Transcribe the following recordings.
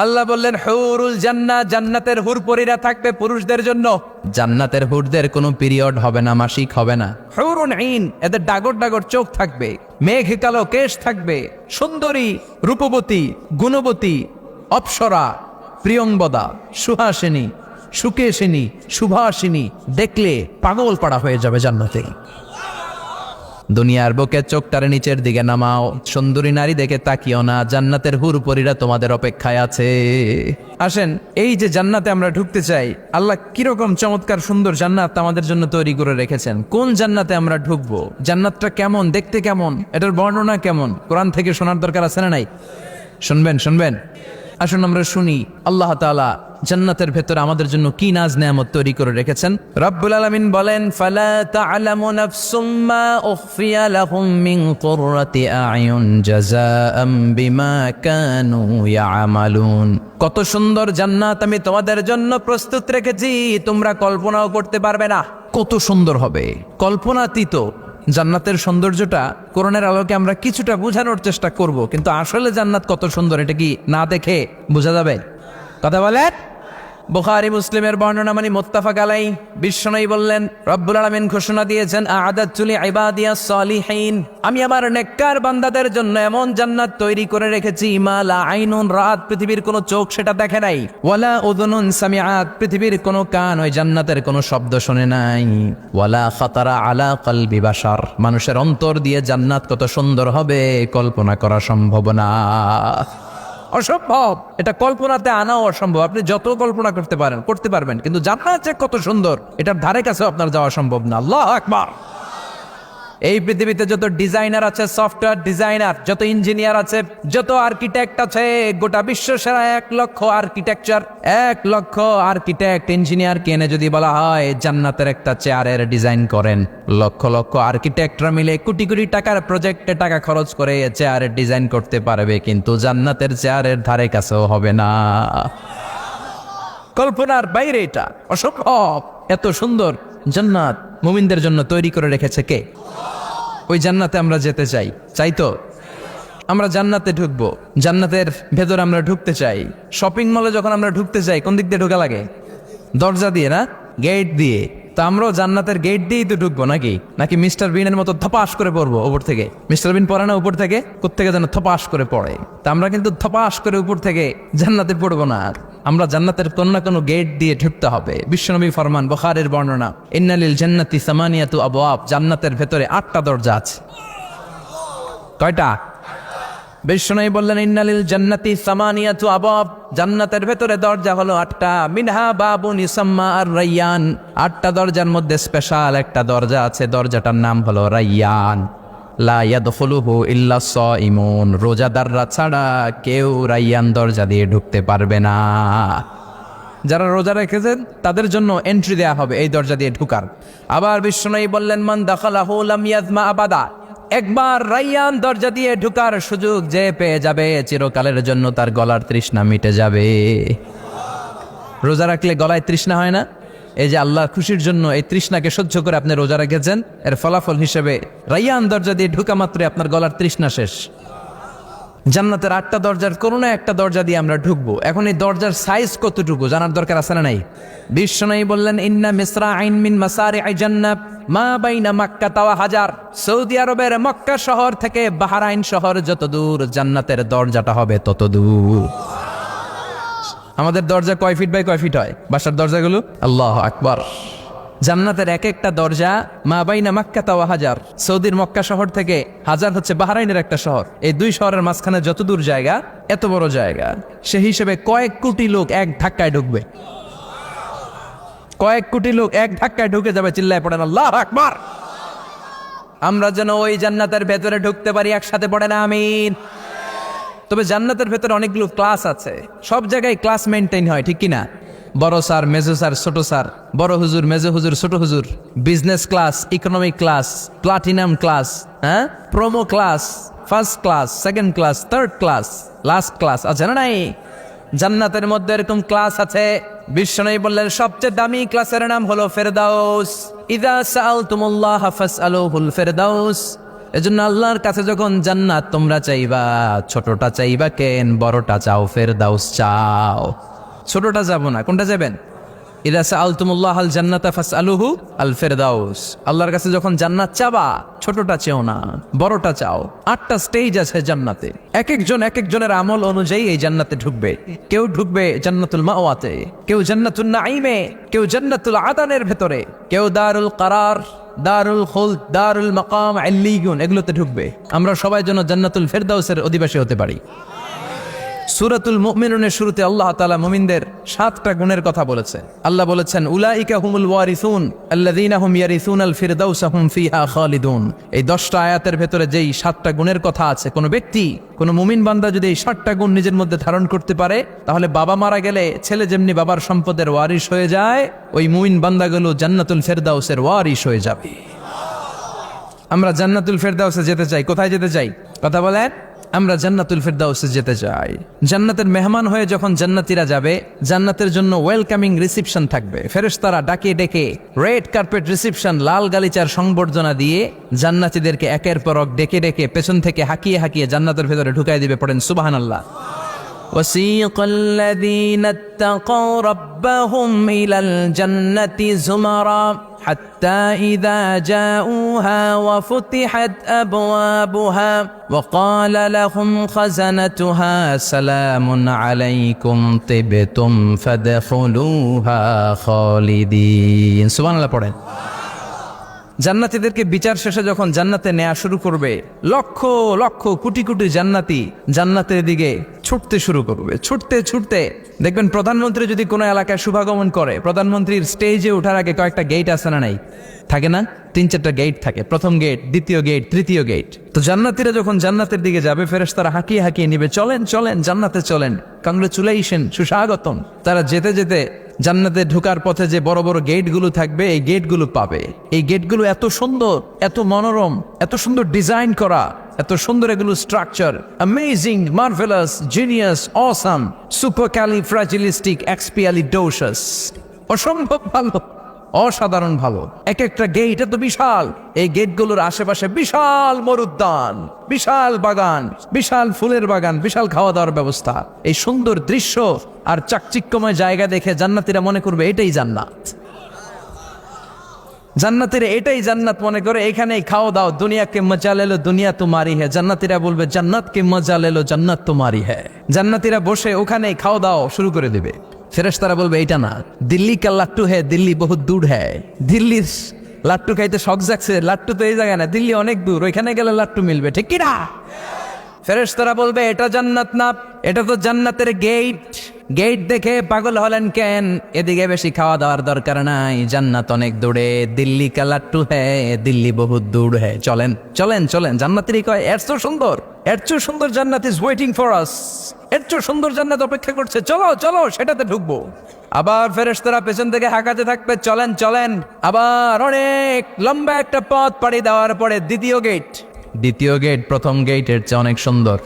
আল্লাহ বললেন হুরুল জান্নাহ, জান্নাতের হুরপরীরা থাকবে পুরুষদের জন্য। জান্নাতের হুরদের কোনো পিরিয়ড হবে না, মাসিক হবে না। হুরুন আইন, এদের ডাগর ডাগর চোখ থাকবে, মেঘ কালো কেশ থাকবে, সুন্দরী, রূপবতী, গুণবতী, অপ্সরা, প্রিয়ংবদা, সুহাসিনী, সুকেশিনী, সুভাষিনী, দেখলে পাগল পাড়া হয়ে যাবে জান্নাতে। দুনিয়ার বুকে চোখটারে নিচের দিকে নামাও, সুন্দরী নারী দেখে তাকিও না, জান্নাতের হুরপরীরা তোমাদের অপেক্ষায় আছে। আসেন, এই যে জান্নাতে আমরা ঢুকতে চাই, আল্লাহ কিরকম চমৎকার সুন্দর জান্নাত আমাদের জন্য তৈরি করে রেখেছেন। কোন জান্নাতে আমরা ঢুকবো, জান্নাতটা কেমন, দেখতে কেমন, এটার বর্ণনা কেমন, কোরআন থেকে শোনার দরকার আছে না নাই? শুনবেন। আসুন আমরা শুনি আল্লাহ তাআলা জান্নাতের ভেতরে আমাদের জন্য কি নাজ নেয়ামত তৈরি করে রেখেছেন। রব্বুল আলামিন বলেন, ফালা তা'লামু নাফসুম মা উখফিয়া লাহুম মিন কুররাতি আ'য়ুন জাযাআম বিমা কানু ইয়া'মালুন। কত সুন্দর জান্নাত আমি তোমাদের জন্য প্রস্তুত রেখেছি, তোমরা কল্পনাও করতে পারবে না কত সুন্দর হবে। কল্পনাতীত জান্নাতের সৌন্দর্যটা কোরআনের আলোকে আমরা কিছুটা বোঝানোর চেষ্টা করব, কিন্তু আসলে জান্নাত কত সুন্দর এটা কি না দেখে বোঝা যাবে? কথা বলেন। বুখারী মুসলিমের বর্ণনা মানে মুত্তাফাক আলাইহি। বিশ্বনবী বললেন, রব্বুল আলামিন ঘোষণা দিয়েছেন, আ'আদাতু লিইবাদিয়াস সালিহিন, আমি আমার নেককার বান্দাদের জন্য এমন জান্নাত তৈরি করে রেখেছি, মা লা আইনুন রাআত, পৃথিবীর কোনো চোখ সেটা দেখে নাই, ওয়ালা উযুনুন সামিআত, পৃথিবীর কোনো কান ওই জান্নাতের কোনো শব্দ শুনে নাই, ওয়ালা খাতারা আলা কলবি বাশার, মানুষের অন্তর দিয়ে জান্নাত কত সুন্দর হবে কল্পনা করা সম্ভব না, অসম্ভব। এটা কল্পনাতে আনাও অসম্ভব। আপনি যত কল্পনা করতে পারবেন, কিন্তু জান্নাত যে কত সুন্দর এটার ধারে কাছে আপনার যাওয়া সম্ভব না। আল্লাহু আকবার। এই পৃথিবীতে যত ডিজাইনার আছে, সফটওয়্যার ডিজাইনার, যত ইঞ্জিনিয়ার আছে, যত আর্কিটেক্ট আছে, গোটা বিশ্ব সেরা 1,00,000 আর্কিটেকচার, 1,00,000 আর্কিটেক্ট ইঞ্জিনিয়ার কেনে যদি বলা হয় জান্নাতের একটা চেয়ারের ডিজাইন করেন, লক্ষ লক্ষ আর্কিটেক্টরা মিলে কোটি কোটি টাকার প্রজেক্টে টাকা খরচ করে চেয়ারের ডিজাইন করতে পারবে, কিন্তু জান্নাতের চেয়ারের ধারে কাছেও হবে না। কল্পনার বাইরে, এটা অসম্ভব। এত সুন্দর জান্নাত মুমিনদের জন্য তৈরি করে রেখেছে কে? ওই জান্নাতে আমরা যেতে চাই তো? আমরা জান্নাতে ঢুকবো, জান্নাতের ভেতরে আমরা ঢুকতে চাই। শপিং মলে যখন আমরা ঢুকতে চাই, কোন দিক দিয়ে ঢোকা লাগে? দরজা দিয়ে না, গেট দিয়ে। তো আমরাও জান্নাতের গেট দিয়েই তো ঢুকবো নাকি মিস্টার বিনের মতো থপাস করে পড়বো উপর থেকে? মিস্টার বিন পড়ে না উপর থেকে, কোত্থেকে যেন থপাস করে পড়ে। তা আমরা কিন্তু থপাস করে উপর থেকে জান্নাতে পড়বো না, আমরা জান্নাতের কোন না কোনো গেট দিয়ে ঢুকতে হবে। বিশ্বনবী ফরমান, বুখারীর বর্ণনা, ইন্নালিল জান্নাতি সামানিয়াতু আবওয়াব, জান্নাতের ভেতরে 8টা দরজা আছে। কয়টা? বিশ্বনবী বললেন, ইন্নালিল জান্নাতি সামানিয়াতু আবওয়াব, জান্নাতের ভেতরে দরজা হলো 8টা। মিনহা বাবুন ইউসাম্মা আর-রায়্যান, 8টা দরজার মধ্যে স্পেশাল একটা দরজা আছে, দরজাটার নাম হলো রায়্যান। লা ইয়াদখুলুহু ইল্লা সাইমুন, রোজাদাররা ছাড়া কেউ রায়্যান দরজা দিয়ে ঢুকতে পারবে না। যারা রোজা রেখেছেন তাদের জন্য এন্ট্রি দেয়া হবে এই দরজা দিয়ে ঢুকার। আবার বিশ্বনবী বললেন, মান দাখালাহু লাম ইয়াজমা আবাদা, একবার রায়্যান দরজা দিয়ে ঢুকার সুযোগ যে পেয়ে যাবে, চিরকালের জন্য তার গলার তৃষ্ণা মিটে যাবে। রোজা রাখলে গলায় তৃষ্ণা হয় না? এই যে আল্লাহর খুশির জন্য এই তৃষ্ণাকে সহ্য করে আপনি রোজা রেখেছেন, এর ফলাফল হিসেবে রায়্যান দরজা দিয়ে ঢুকা মাত্রই আপনার গলার তৃষ্ণা শেষ। জান্নাতের 8টা দরজার কোনো না একটা দরজা দিয়ে আমরা ঢুকবো। এখন এই দরজার সাইজ কতটুকু জানার দরকার আছে না নাই? বিশ্বনবী বললেন, ইন্না মিসরাইন মিন মাসারি'i জান্নাত মা বাইনা মাক্কা ওয়া হাজার, সৌদি আরবের মক্কা শহর থেকে বাহরাইন শহর যত দূর, জান্নাতের দরজাটা হবে তত দূর। আমাদের দরজা কয় ফিট বাই কয় ফিট হয় বাসার দরজাগুলো? আল্লাহু আকবার। জান্নাতের এক একটা দরজা মা বাইনা মাক্কা ওয়া হাজার, সৌদির মক্কা শহর থেকে হাজার হচ্ছে বাহরাইনের একটা শহর, এই দুই শহরের মাঝখানে যত দূর জায়গা, এত বড় জায়গা। সেই হিসেবে কয়েক কোটি লোক এক ধাক্কায় ঢুকবে, কয়েক কোটি লোক এক ধাক্কায় ঢুকে যাবে। চিল্লায় পড়েন আল্লাহু আকবার। আমরা যেন ওই জান্নাতের ভেতরে ঢুকতে পারি, একসাথে পড়েন আমিন। তবে জান্নাতের ভেতরে অনেকগুলো ক্লাস আছে, সব জায়গায় ক্লাস মেনটেন হয়, ঠিক কিনা? বড় স্যার, মেজো স্যার, ছোট স্যার, বড় হুজুর, মেজো হুজুর, ছোট হুজুর, business class, economic class, platinum class, promo class, first class, second class, third class, last class আছে না নাই? জান্নাতের মধ্যে এরকম ক্লাস আছে। বিশ্বনবী বললেন, সবচেয়ে দামি ক্লাসের নাম হলো ফেরদাউস। ইযা সাআলতুমুল্লাহ ফাসআলুহুল ফেরদাউস, এজন্য আল্লাহর কাছে যখন জান্নাত তোমরা চাইবা, ছোটটা চাইবা কেন, বড়টা চাও, ফেরদাউস চাও। ছোটটা যাবো না, কোনটা যাবেন? ইদা সাআলতুমুল্লাহ আল জান্নাতা ফাসআলুহু আল ফেরদাউস। আল্লাহর কাছে যখন জান্নাত চাবা, ছোটটা চেও না, বড়টা চাও। 8টা স্টেজ আছে জান্নাতে, এক একজনের আমল অনুযায়ী এই জান্নাতে ঢুকবে। কেউ ঢুকবে জান্নাতুল মাওয়াতে, কেউ জান্নাতুল নাঈমে, কেউ জান্নাতুল আদানের ভেতরে, কেউ দারুল কারার, দারুল খুলদ, দারুল মাকাম আল্লিয়ুন, এগুলোতে ঢুকবে। আমরা সবাই যেন জান্নাতুল ফেরদাউসের অধিবাসী হতে পারি। সূরাতুল মুমিনুনের শুরুতে আল্লাহ তাআলা মুমিনদের 7টা গুণের কথা বলেছে। আল্লাহ বলেছেন উলাইকা হুমুল ওয়ারিসুন আল্লাযীনা হুম ইয়ারিসুনাল ফিরদাউসা হুম ফিহা খালিদুন। এই 10টা আয়াতের ভেতরে যেই 7টা গুণের কথা আছে, কোন ব্যক্তি, কোন মুমিন বান্দা যদি এই 7টা গুণ নিজের মধ্যে ধারণ করতে পারে, তাহলে বাবা মারা গেলে ছেলে যেমনি বাবার সম্পদের ওয়ারিশ হয়ে যায়, ওই মুমিন বান্দাগুলো জান্নাতুল ফেরদাউসের ওয়ারিশ হয়ে যাবে। আমরা জান্নাতুল ফেরদাউসে যেতে চাই। কোথায় যেতে চাই? কথা বলেন। আমরা জান্নাতুল ফেরদাউসে যেতে চাই। জান্নাতের মেহমান হয়ে যখন জান্নাতীরা যাবে, জান্নাতের জন্য ওয়েলকামিং রিসিপশন থাকবে। ফেরেশতারা ডাকে ডেকে রেড কার্পেট রিসিপশন, লাল গালিচার সংবর্ধনা দিয়ে জান্নাতীদেরকে একের পর এক ডেকে ডেকে পেছন থেকে হাঁকিয়ে হাঁকিয়ে জান্নাতের ভেতরে ঢুকাই দিবে। পড়েন সুবহানাল্লাহ। وسيق الذين اتقوا ربهم إلى الجنة زمرا حتى إذا جاءوها وفتحت أبوابها وقال لهم خزنتها سلام عليكم طبتم فادخلوها خالدين سبحان الله পড়েন। জান্নাতীদেরকে বিচার শেষে যখন জান্নাতে নেওয়া শুরু করবে, লক্ষ লক্ষ কোটি কোটি জান্নাতি জান্নাতের দিকে ছুটতে শুরু করবে। ছুটতে ছুটতে দেখবেন প্রধানমন্ত্রী যদি কোনো এলাকায় শুভাগমন করে, প্রধানমন্ত্রীর স্টেজে ওঠার আগে কয়েকটা গেট আছে না নাই? থাকে না? 3-4টা গেট থাকে। প্রথম গেট, দ্বিতীয় গেট, তৃতীয় গেট। তো জান্নাতীরা যখন জান্নাতের দিকে যাবে, ফেরেশতারা হাঁকিয়ে হাঁকিয়ে নিবে, চলেন চলেন জান্নাতে চলেন, কংগ্রেচুলেশন, সুস্বাগতম। তারা যেতে যেতে জান্নাতে ঢোকার পথে যে বড় বড় গেটগুলো থাকবে, এই গেটগুলো পাবে। এই গেটগুলো এত সুন্দর, এত মনোরম, এত সুন্দর ডিজাইন করা, এত সুন্দর এগুলো structure, amazing, marvellous, genius, awesome, supercalifragilisticexpialidocious, অসম্ভব ভালো, অসাধারণ ভালো। এক একটা গেট এত বিশাল। এই গেটগুলোর আশেপাশে বিশাল মরুদ্যান, বিশাল বাগান, বিশাল ফুলের বাগান, বিশাল খাওয়া দাওয়ার ব্যবস্থা। এই সুন্দর দৃশ্য আর চাকচিক্যময় জায়গা দেখে জান্নাতীরা মনে করবে এটাই জান্নাত। জান্নাতীরা এটাই জান্নাত মনে করে, এখানেই খাওয়া দাও। দুনিয়াকে মজা লেলো দুনিয়া তোমারি হ্যায়। জান্নাতীরা বলবে জান্নাতকে মজা লেলো জান্নাত তোমারি হ্যায়। জান্নাতীরা বসে ওখানেই খাওয়া দাও শুরু করে দেবে। ফেরেশতারা বলবে এইটা না, দিল্লি কা লাট্টু হ্যায়, দিল্লি বহুত দূর হ্যায়। দিল্লির লাট্টু খাইতে শখ জাগছে, লাট্টু তো এই জায়গায় না, দিল্লি অনেক দূর, ওইখানে গেলে লাট্টু মিলবে, ঠিক কি না? ফেরেশতারা বলবে এটা জান্নাত না, এটা তো জান্নাতের গেট। গেট দেখে পাগল হলেন কেন? এদিকে বেশি খাওয়া দাওয়ার দরকার নাই, জান্নাত অনেক দূরে। দিল্লি কা লাট্টু হ্যায়, দিল্লি বহুত দূর হ্যায়। চলেন চলেন চলেন। জান্নাতেরই কয় এর চেয়ে সুন্দর, এর চেয়ে সুন্দর জান্নাত ইজ ওয়েটিং ফর আস। এর চেয়ে সুন্দর জান্নাত অপেক্ষা করছে, চলো চলো সেটাতে ঢুকবো। আবার ফেরেশতারা পেছন থেকে হাঁকাতে থাকবে, চলেন চলেন। আবার অনেক লম্বা একটা পথ পাড়ি দেওয়ার পরে দ্বিতীয় গেট। দ্বিতীয় গেট প্রথম গেটের চেয়ে অনেক সুন্দর।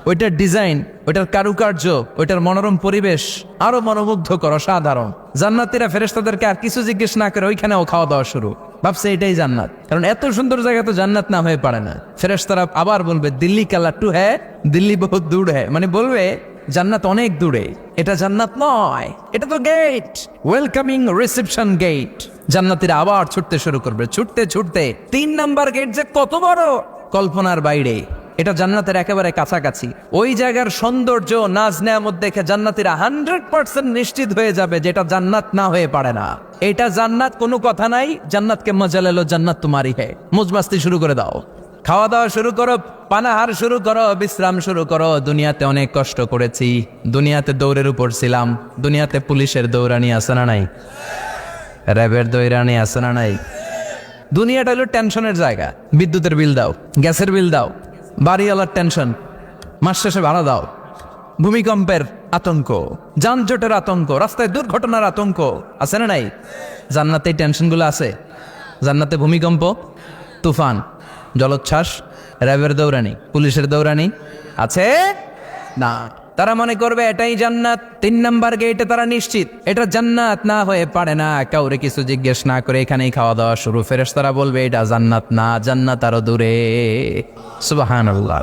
ওইটার ডিজাইন, ওইটার কারুকার্য, ওইটার মনোরম পরিবেশ আরো মনোমুগ্ধকর, অসাধারণ। জান্নাতীরা ফেরেশতাদেরকে আর কিছু জিজ্ঞেস না করে ওইখানেও খাওয়া দাওয়া শুরু। ভাবছে এটাই জান্নাত, কারণ এত সুন্দর জায়গা তো জান্নাত না হয়ে পারে না। ফেরেশতারা আবার বলবে দিল্লি কা লাট্টু হ্যায়, দিল্লি বহুত দূর হ্যায়, মানে বলবে জান্নাত অনেক দূরে, এটা জান্নাত নয়, এটা তো গেট, ওয়েলকামিং রিসেপশন গেট। জান্নাতীরা আবার ছুটতে শুরু করবে। ছুটতে ছুটতে 3 নাম্বার গেট যে কত বড়, কল্পনার বাইরে। এটা জান্নাতের একেবারে কাছাকাছি। ওই জায়গার সৌন্দর্য, নাজ নেয়ামত দেখে জান্নাতীরা 100% নিশ্চিত হয়ে যাবে যে এটা জান্নাত না হয়ে পারে না, এটা জান্নাত, কোনো কথা নাই। জান্নাতকে মজা লেলো জান্নাত তোমারি হ্যায়। মজমাস্তি শুরু করে দাও, খাওয়া দাওয়া শুরু করো, পানাহার শুরু করো, বিশ্রাম শুরু করো। দুনিয়াতে অনেক কষ্ট করেছি, দুনিয়াতে দৌড়ের উপর ছিলাম, দুনিয়াতে পুলিশের দৌড়ানি আছে না নাই, র্যাবের দৌড়ানি আছে না নাই। দুনিয়াটা হলো টেনশনের জায়গা। বিদ্যুতের বিল দাও, গ্যাসের বিল দাও, বাড়িওয়ালার টেনশন, মাস শেষে ভাড়া দাও, ভূমিকম্পের আতঙ্ক, যানজটের আতঙ্ক, রাস্তায় দুর্ঘটনার আতঙ্ক আছে না নাই। জান্নাতে এই টেনশনগুলো আছে। জান্নাতে ভূমিকম্প, তুফান, জলোচ্ছ্বাস, র্যাবের দৌড়ানি, পুলিশের দৌড়ানি আছে না। তারা মনে করবে এটাই জান্নাত। 3 নাম্বার গেটে তারা নিশ্চিত এটা জান্নাত না হয়ে পারে না। কাউরে কিছু জিজ্ঞেস না করে এখানেই খাওয়া দাওয়া শুরু। ফেরেশতারা বলবে এটা জান্নাত না, জান্নাত আরো দূরে। সুবহানাল্লাহ।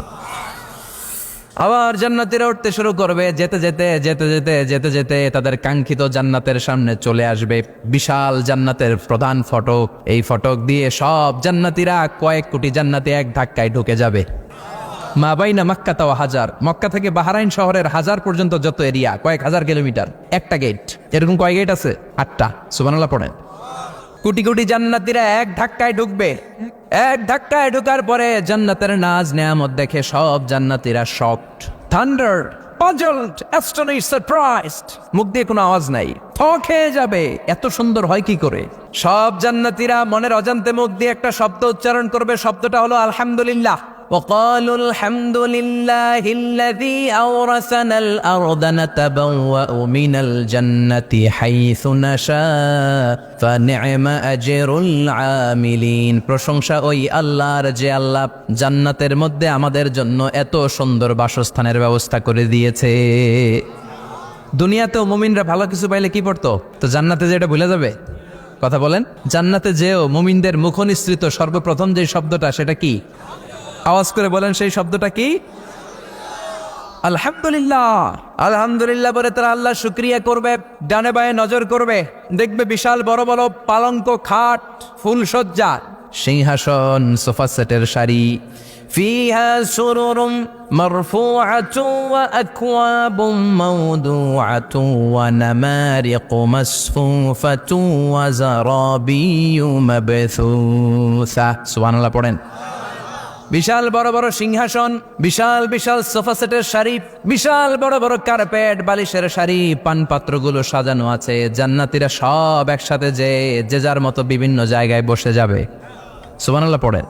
আবার জান্নাতীরা উঠতে শুরু করবে। যেতে যেতে যেতে যেতে যেতে যেতে তাদের কাঙ্ক্ষিত জান্নাতের সামনে চলে আসবে। বিশাল জান্নাতের প্রধান ফটক। এই ফটক দিয়ে সব জান্নাতীরা, কয়েক কোটি জান্নাতি এক ধাক্কায় ঢুকে যাবে। মা বাইনা মক্কা তাও হাজার, মক্কা থেকে বাহরাইন শহরের হাজার পর্যন্ত যত এরিয়া, কয়েক হাজার কিলোমিটার, একটা গেট। এরকম কয় গেট আছে? 8টা। সুবহানাল্লাহ পড়েন। কোটি কোটি জান্নাতীরা এক ধাক্কায় ঢুকবে। এক ধাক্কায় ঢোকার পরে জান্নাতের নাজ নেয়ামত দেখে সব জান্নাতীরা shocked, thunder, puzzled, astonished, surprised. মুখ দিয়ে কোনো আওয়াজ নাই, থ খেয়ে যাবে। এত সুন্দর হয় কি করে? সব জান্নাতীরা মনের অজান্তে মুখ দিয়ে একটা শব্দ উচ্চারণ করবে। শব্দটা হলো আলহামদুলিল্লাহ। وقالوا الحمد لله الذي أورثنا الأرض نتبوأ من الجنة حيث نشاء فنعم أجر العاملين। প্রশংসা ওই আল্লাহর যে আল্লাহ জান্নাতের মধ্যে আমাদের জন্য এত সুন্দর বাসস্থানের ব্যবস্থা করে দিয়েছে। দুনিয়াতেও মুমিনরা ভালো কিছু পাইলে কি পড়তো? তো জান্নাতে যে এটা ভুলে যাবে? কথা বলেন। জান্নাতে যেও মুমিনদের মুখনিসৃত সর্বপ্রথম যে শব্দটা, সেটা কি? আওয়াজ করে বলেন, সেই শব্দটা কি? আলহামদুলিল্লাহ। আলহামদুলিল্লাহ বলে তারা আল্লাহ শুকরিয়া করবে। ডানে বায়ে নজর করবে, দেখবে বিশাল বড় বড় পালঙ্ক, খাট, ফুলসজ্জা, সিংহাসন, সোফা সেটের সারি। ফিহা সুরুরুম মারফুআতুন ওয়া আকওয়াবুম মাওদুআতুন ওয়া নামারিকু মাসফুফাতুন ওয়া যারাবিয়্যু মাবথুসা। সুবহানাল্লাহ পড়েন। বিশাল বড় বড় সিংহাসন, বিশাল বিশাল সোফা সেটের সারি, বিশাল বড় বড় কার্পেট, বালিশের সারি, পানপাত্রগুলো সাজানো আছে। জান্নাতীরা সব একসাথে যে যার মতো বিভিন্ন জায়গায় বসে যাবে। সুবহানাল্লাহ পড়েন।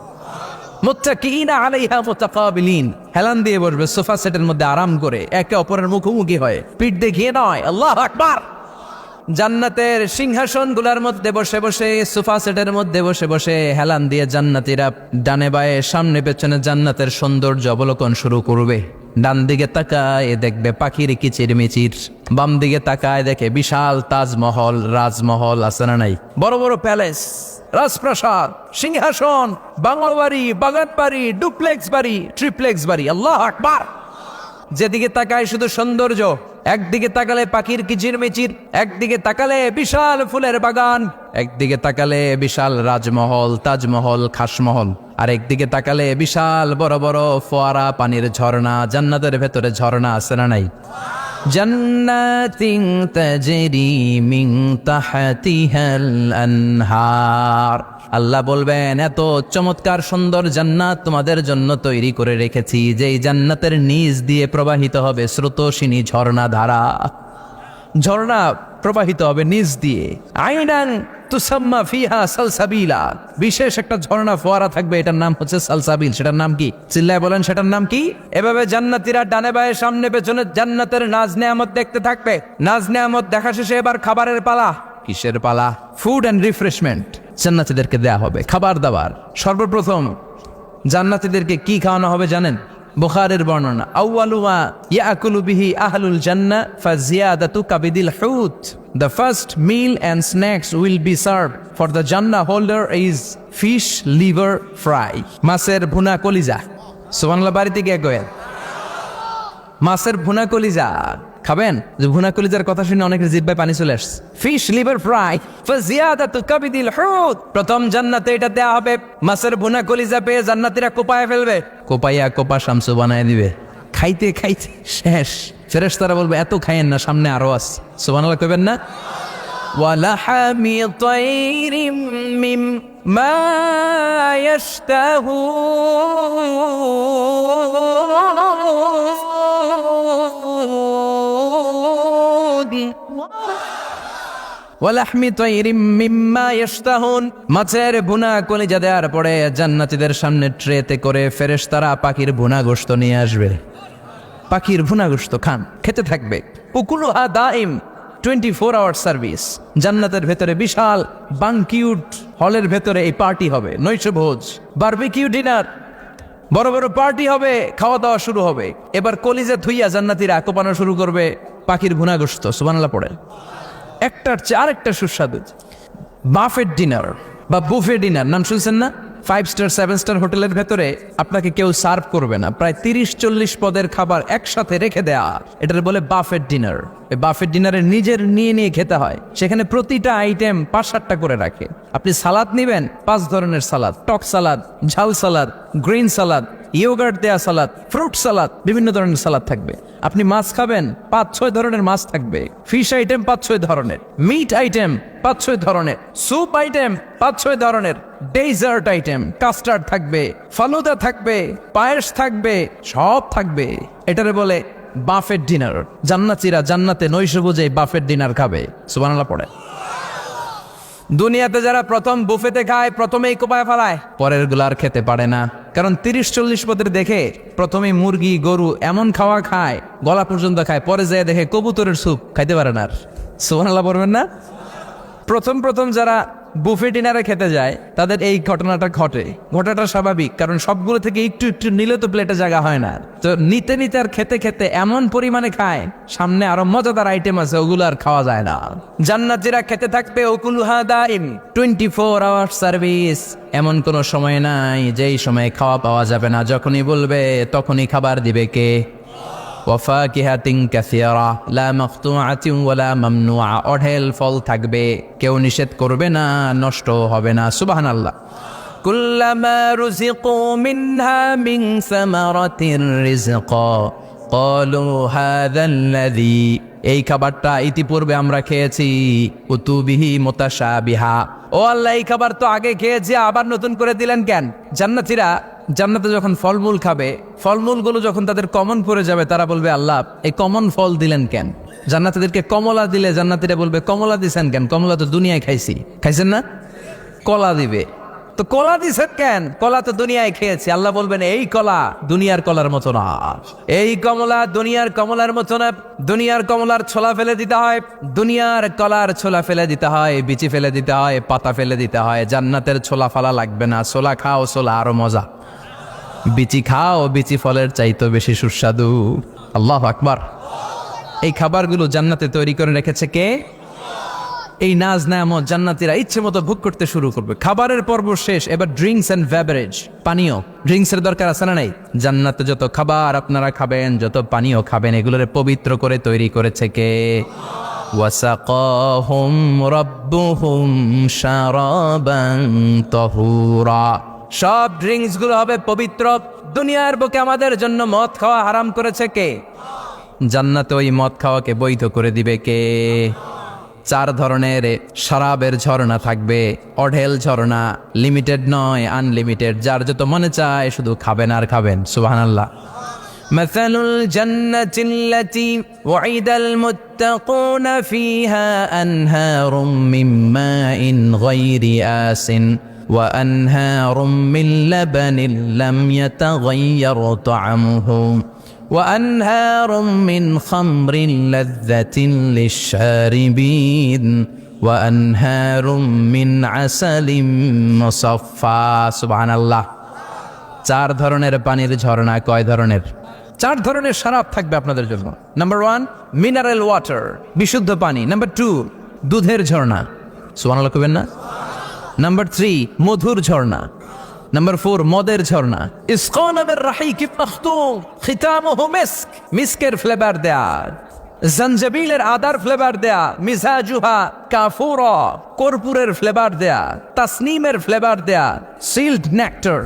মুত্তাকিনা আলাইহা মুতাকাবিলিন, হেলান দিয়ে বসবে সোফা সেটের মধ্যে আরাম করে, একে অপরের মুখোমুখি হয়ে, পিঠ দেখিয়ে নয়। আল্লাহু আকবার। জান্নাতের সিংহাসনগুলোর মধ্যে বসে বসে, সোফা সেটের মধ্যে বসে বসে হেলান দিয়ে জান্নাতীরা ডানে বায়ে সামনে পেছনে জান্নাতের সৌন্দর্য অবলোকন শুরু করবে। ডান দিকে তাকায় দেখবে পাখির কিচিরমিচির, বাম দিকে তাকায় দেখে বিশাল তাজমহল, রাজমহল আছে না নাই? বড় বড় প্যালেস, রাজপ্রাসাদ, সিংহাসন, বাংলো বাড়ি, বাগান বাড়ি, ডুপ্লেক্স বাড়ি, ট্রিপ্লেক্স বাড়ি। আল্লাহু আকবার। যেদিকে তাকায় শুধু সৌন্দর্য। একদিকে তাকালে পাখির কিচিরমিচির, একদিকে তাকালে বিশাল ফুলের বাগান, একদিকে তাকালে বিশাল রাজমহল, তাজমহল, খাসমহল, আর একদিকে তাকালে বিশাল বড় বড় ফোয়ারা, পানির ঝর্ণা। জান্নাতের ভেতরে ঝর্ণা আছে না নাই? জান্নাতিন তাজরি মিন তাহতিহাল আনহার। আল্লাহ বলবেন, এত চমৎকার সুন্দর জান্নাত তোমাদের জন্য তৈরি করে রেখেছি, যেই জান্নাতের নিচ দিয়ে প্রবাহিত হবে স্রোতস্বিনী ঝর্ণা ধারা। ঝর্ণা প্রবাহিত হবে নিচ দিয়ে। আইনান তুসাম্মা ফিহা সালসাবিলা, বিশেষ একটা ঝর্ণা ফোয়ারা থাকবে, এটার নাম হচ্ছে সালসাবিল। সেটার নাম কি? চিল্লায় বলেন, সেটার নাম কি? এভাবে জান্নাতীরা ডানে বায়ে সামনে পেছনে জান্নাতের নাজ নেয়ামত দেখতে থাকবে। নাজ নেয়ামত দেখা শেষে এবার খাবারের পালা। কিসের পালা? ফুড অ্যান্ড রিফ্রেশমেন্ট জান্নাতীদেরকে দেয়া হবে, খাবার দাবার। সর্বপ্রথম জান্নাতীদেরকে কি খাওয়ানো হবে জানেন? বুখারীর বর্ণনা, আউয়ালুমা ইয়াকুলু বিহি আহলুল জান্নাহ ফাজিয়াদাতু কাবিদিল হুত। The first meal and snacks will be served for the Jannah holder is fish liver fry, মাছের ভুনা কলিজা। সুবহানাল্লাহ। বাড়িতে গিয়ে কয়েন মাছের ভুনা কলিজা খাবেন? যে ভুনা কলিজার কথা শুনে অনেকের জিহ্বায় পানি চলে আসছে। ফিশ লিভার ফ্রাই ফাজিয়াদাতু কাবিদিল হুত। প্রথম জান্নাতে এটা দেয়া হবে। মাছের ভুনা কলিজা পেয়ে জান্নাতীরা কোপায় ফেলবে, কোপাইয়া কোপা শামসু বানায় দিবে। খাইতে খাইতে শেষ। ফেরেশতারা বলবে, এত খাইয়েন না, সামনে আরো আছে। সুবহানাল্লাহ কইবেন না? ওয়ালাহামি তাইরিম মিম্মা ওয়ালাহমি তাইরিম মিম্মা ইয়াশতাহুন। মাছের ভুনা কলিজা দেওয়ার পরে জান্নাতীদের সামনে ট্রেতে করে ফেরেশতারা পাখির ভুনা গোশত নিয়ে আসবে। পাখির ভুনা গোশত খান, খেতে থাকবে। উকুলুহা দাইম, 24 আওয়ার সার্ভিস। জান্নাতের ভেতরে বিশাল বানকিউট হলের ভেতরে এই পার্টি হবে, নৈশভোজ, বারবিকিউ ডিনার। বড় বড় পার্টি হবে, খাওয়া দাওয়া শুরু হবে। এবার কলিজা থুইয়া জান্নাতীরা কোপানো শুরু করবে পাখির ভুনা গোশত, সুবহানাল্লাহ পড়ে। একটার চেয়ে আরেকটা সুস্বাদু বাফেট ডিনার বা বুফে ডিনার নাম শুনছেন না? 5 স্টার 7 স্টার হোটেলের ভেতরে আপনাকে কেউ সার্ভ করবে না, প্রায় 30-40 পদের খাবার একসাথে রেখে দেয়া, এটার বলে বাফেট ডিনার। এই বাফেট ডিনারে নিজের নিয়ে নিয়ে খেতে হয়। সেখানে প্রতিটা আইটেম 5-7টা করে রাখে। আপনি সালাদ নেবেন, 5 ধরনের সালাদ, টক সালাদ, ঝাল সালাদ, গ্রিন সালাদ, ইয়োগার্ট দেয়া সালাদ, ফ্রুট সালাদ, বিভিন্ন ধরনের সালাদ থাকবে। আপনি মাছ খাবেন, 5-6 ধরনের মাছ থাকবে। ফিশ আইটেম 5-6 ধরনের, মিট আইটেম 5-6 ধরনের, স্যুপ আইটেম 5-6 ধরনের, ডেজার্ট আইটেম, কাস্টার্ড থাকবে, ফালুদা থাকবে, পায়েস থাকবে, সব থাকবে। এটারে বলে বাফেট ডিনার। জান্নাতীরা জান্নাতে নৈশভোজে বাফেট ডিনার খাবে, সুবহানাল্লাহ পড়ে। দুনিয়াতে যারা প্রথম বুফেতে খায় প্রথমেই কোপায় ফেলায়, পরের গুলো আর খেতে পারে না। কারণ 30-40 পদের দেখে প্রথমে মুরগি গরু এমন খাওয়া খায়, গলা পর্যন্ত খায়, পরে যায় দেখে কবুতরের স্যুপ খাইতে পারে না আর। সুবহানাল্লাহ পড়বেন না? প্রথম যারা বুফে ডিনারে খেতে যায় তাদের এই ঘটনাটা ঘটে। ঘটাটা স্বাভাবিক, কারণ সবগুলো থেকে একটু একটু নিলে তো প্লেটে জায়গা হয় না। তো নিতে নিতে আর খেতে খেতে এমন পরিমাণে খায়, সামনে আরো মজাদার আইটেম আছে, ওগুলো আর খাওয়া যায় না। জান্নাতীরা খেতে থাকবে উকুলুহা দাইম, 24 আওয়ার সার্ভিস। এমন কোনো সময় নাই যেই সময় খাওয়া পাওয়া যাবে না। যখনই বলবে তখনই খাবার দিবে কে? ওয়াফাকিহাতিন কাসীরা লা মাকতুআতিন ওয়ালা মামনুআ, অঢেল ফল থাকবে, কেউ নিষেধ করবে না, নষ্ট হবে না। সুবহানাল্লাহ। কুল্লামা রুজিকু মিনহা মিন সামারাতির রিজকা ক্বালু হাযাল্লাযী, এই খাবারটা ইতিপূর্বে আমরা খেয়েছি, উতুবিহি মুতাশাবিহা, ও আল্লাহ এই খাবার তো আগে খেয়েছি, আবার নতুন করে দিলেন কেন? জান্নাতীরা জান্নাতে যখন ফলমূল খাবে, ফলমূলগুলো যখন তাদের কমন পড়ে যাবে, তারা বলবে আল্লাহ এই কমন ফল দিলেন কেন? জান্নাতীদেরকে কমলা দিলে জান্নাতীরা বলবে কমলা দিছেন কেন? কমলা তো দুনিয়ায় খাইছেন না? কলা দিবে, তো কলা দিছেন কেন? কলা তো দুনিয়ায় খেয়েছি। আল্লাহ বলবেন এই কলা দুনিয়ার কলার মতো না, এই কমলা দুনিয়ার কমলার মতো না। দুনিয়ার কমলার ছোলা ফেলে দিতে হয়, দুনিয়ার কলার ছোলা ফেলে দিতে হয়, বিচি ফেলে দিতে হয়, পাতা ফেলে দিতে হয়। জান্নাতের ছোলা ফালা লাগবে না, ছোলা খাও, ছোলা আরো মজা। বিচি খাও, বিচি ফলের চাইতো বেশি সুস্বাদু। আল্লাহু আকবার। এই খাবারগুলো জান্নাতে তৈরি করে রেখেছে কে? এই নাজ নেয়ামত জান্নাতীরা ইচ্ছে মতো ভোগ করতে শুরু করবে। খাবারের পর্ব শেষ, এবার ড্রিঙ্কস এন্ড বেভারেজ, পানীয়। ড্রিঙ্কসের দরকার আছে না নাই? জান্নাতে যত খাবার আপনারা খাবেন, যত পানীয় খাবেন, এগুলোর পবিত্র করে তৈরি করেছে কে? ওয়াসাকাহুম রাব্বুহুম শারাবান তাহুরা, সব ড্রিঙ্কস গুলো হবে পবিত্র। দুনিয়ার বুকে আমাদের জন্য মদ খাওয়া হারাম করেছে কে? জান্নাতে ওই মদ খাওয়াকে বৈধ করে দিবে কে? 4 ধরনের শরাবের ঝর্ণা থাকবে, অঢেল ঝর্ণা, লিমিটেড নয়, আনলিমিটেড। যার যত মনে চায় শুধু খাবেন আর খাবেন। সুবহানাল্লাহ। মাসালুল জান্নাতিল্লাতী ওয়াইদাল মুত্তাকুনা ফিহা আনহারুম মিন মাইন গায়রি আসিন ওয়া আনহারুম মিন লাবানিন লাম ইয়াতাগায়্যার তা'আমুহু وأنهار من خمر لذة للشاربين وأنهار من عسل مصفى سبحان الله। 4 ধরনের পানির ঝর্ণা। কয় ধরনের? 4 ধরনের শরাব থাকবে আপনাদের জন্য। নাম্বার 1 মিনারেল ওয়াটার, বিশুদ্ধ পানি। নাম্বার 2 দুধের ঝর্ণা, সুবহানাল্লাহ কইবেন না? নাম্বার 3 মধুর ঝর্ণা। নাম্বার 4 মদের ঝর্ণা। ইসকানা বির রাহিক মাখতুম খিতামুহু মিস্ক, মিস্কের ফ্লেভার দেয়া, জঞ্জাবিলের আদার ফ্লেভার দেয়া, মিজাজুহা কাফুরা, কর্পূরের ফ্লেভার দেয়া, তাসনিমের ফ্লেভার দেয়া, সিল্ড নেক্টার।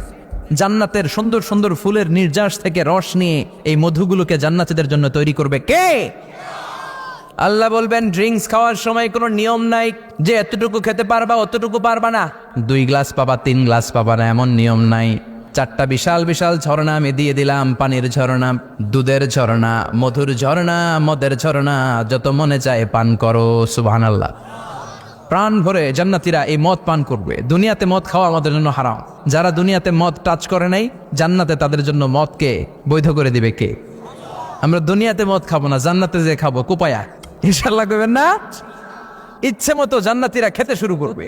জান্নাতের সুন্দর সুন্দর ফুলের নির্যাস থেকে রস নিয়ে এই মধুগুলোকে জান্নাতীদের জন্য তৈরি করবে কে? আল্লাহ বলবেন ড্রিঙ্কস খাওয়ার সময় কোনো নিয়ম নাই যে এতটুকু খেতে পারবা অতটুকু পারবা না, 2 গ্লাস পাবা 3 গ্লাস পাবা না, এমন নিয়ম নাই। 4টা বিশাল বিশাল ঝর্ণা আমি দিয়ে দিলাম, পানির ঝর্ণা, দুধের ঝর্ণা, মধুর ঝর্ণা, মদের ঝর্ণা, যত মনে চায় পান করো। সুবহানাল্লাহ। প্রাণ ভরে জান্নাতীরা এই মদ পান করবে। দুনিয়াতে মদ খাওয়া আমাদের জন্য হারাম। যারা দুনিয়াতে মদ টাচ করে নাই, জান্নাতে তাদের জন্য মদকে বৈধ করে দিবে কে? আমরা দুনিয়াতে মদ খাবো না, জান্নাতে যে খাবো কোপায়া, ইনশাআল্লাহ করবেন না? ইচ্ছে মতো জান্নাতীরা খেতে শুরু করবে।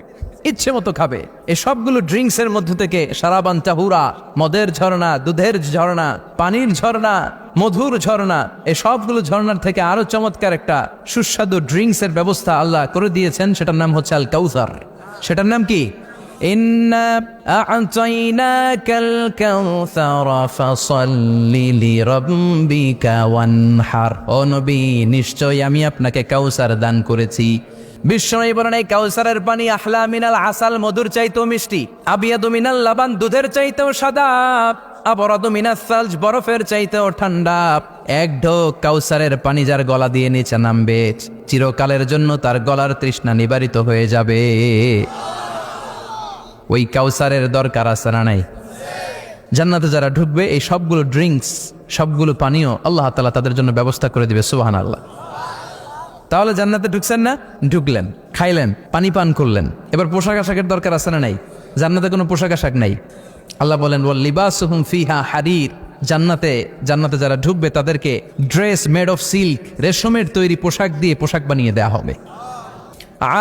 ইচ্ছে মতো খাবে। এই সবগুলো ড্রিঙ্কসের মধ্যে থেকে সারাবান তাহুরা, মদের ঝর্ণা, দুধের ঝর্ণা, পানির ঝর্ণা, মধুর ঝর্ণা, এই সবগুলো ঝর্ণার থেকে আরো চমৎকার একটা সুস্বাদু ড্রিঙ্কসের ব্যবস্থা আল্লাহ করে দিয়েছেন। সেটার নাম হচ্ছে আল কাউসার। সেটার নাম কি? ইন্না আ'তাইনাকাল কাউসার ফাসাল্লি লিরাব্বিকা ওয়ানহার। ও নবী, নিশ্চয়ই আমি আপনাকে কাউসার দান করেছি। বিশ্বনবী বলেন, এই কাউসারের পানি আহলা মিনাল আসাল, মধুর চাইতেও মিষ্টি, আবিয়াদু মিনাল লাবান, দুধের চাইতেও সাদা, আবরাদু মিনাস সালজ, বরফের চাইতেও ঠান্ডা। এক ঢোক কাউসারের পানি যার গলা দিয়ে নিচে নামবে, চিরকালের জন্য তার গলার তৃষ্ণা নিবারিত হয়ে যাবে। ওই কাউসারের দরকার আছে না নাই? জান্নাতে যারা ঢুকবে এই সবগুলো ড্রিঙ্কস, সবগুলো পানীয় আল্লাহ তাআলা তাদের জন্য ব্যবস্থা করে দিবে। সুবহানাল্লাহ। তাহলে জান্নাতে ঢুকছেন না? ঢুকলেন, খাইলেন, পানি পান করলেন। এবার পোশাক আশাকের দরকার আছে না নাই? জান্নাতে কোনো পোশাক আশাক নাই। আল্লাহ বলেন, ওয়াল লিবাসুহুম ফিহা হারির। জান্নাতে যারা ঢুকবে তাদেরকে ড্রেস মেড অফ সিল্ক, রেশমের তৈরি পোশাক দিয়ে পোশাক বানিয়ে দেয়া হবে।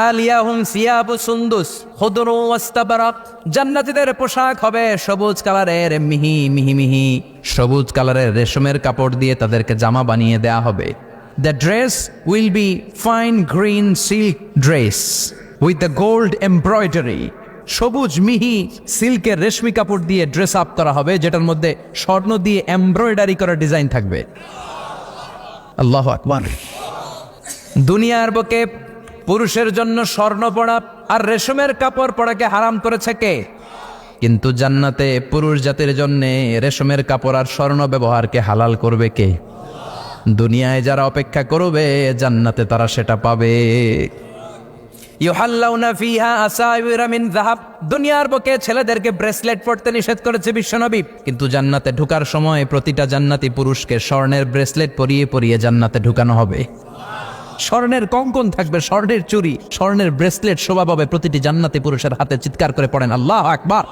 আলিয়াহুম সিয়াবু সুন্দুস খুদরু ওয়াস্তাবরাক। জান্নাতীদের পোশাক হবে সবুজ কালারের, মিহি মিহি মিহি সবুজ কালারের রেশমের কাপড় দিয়ে তাদেরকে জামা বানিয়ে দেয়া হবে। The dress will be fine green silk dress with the gold embroidery. সবুজ মিহি সিল্কের রেশমি কাপড় দিয়ে ড্রেস আপ করা হবে, যেটার মধ্যে স্বর্ণ দিয়ে এমব্রয়ডারি করা ডিজাইন থাকবে। আল্লাহু আকবার। দুনিয়ার বুকে পুরুষের জন্য স্বর্ণ পরা আর রেশমের কাপড় পরাকে হারাম করেছে কে? কিন্তু জান্নাতে পুরুষ জাতির জন্য রেশমের কাপড় আর স্বর্ণ ব্যবহারকে হালাল করবে কে? দুনিয়ায় যারা অপেক্ষা করবে, জান্নাতে তারা সেটা পাবে। ইউহাল্লাউনা ফিহা আসাইরা মিন যাহাব। দুনিয়ার বুকে ছেলেদেরকে ব্রেসলেট পরতে নিষেধ করেছে বিশ্বনবী, কিন্তু জান্নাতে ঢোকার সময় প্রতিটা জান্নাতি পুরুষকে স্বর্ণের ব্রেসলেট পরিয়ে পরিয়ে জান্নাতে ঢুকানো হবে। স্বর্ণের কঙ্কন থাকবে, স্বর্ণের চুড়ি, স্বর্ণের ব্রেসলেট শোভা পাবে প্রতিটি জান্নাতি পুরুষের হাতে। চিৎকার করে পড়েন আল্লাহু আকবার।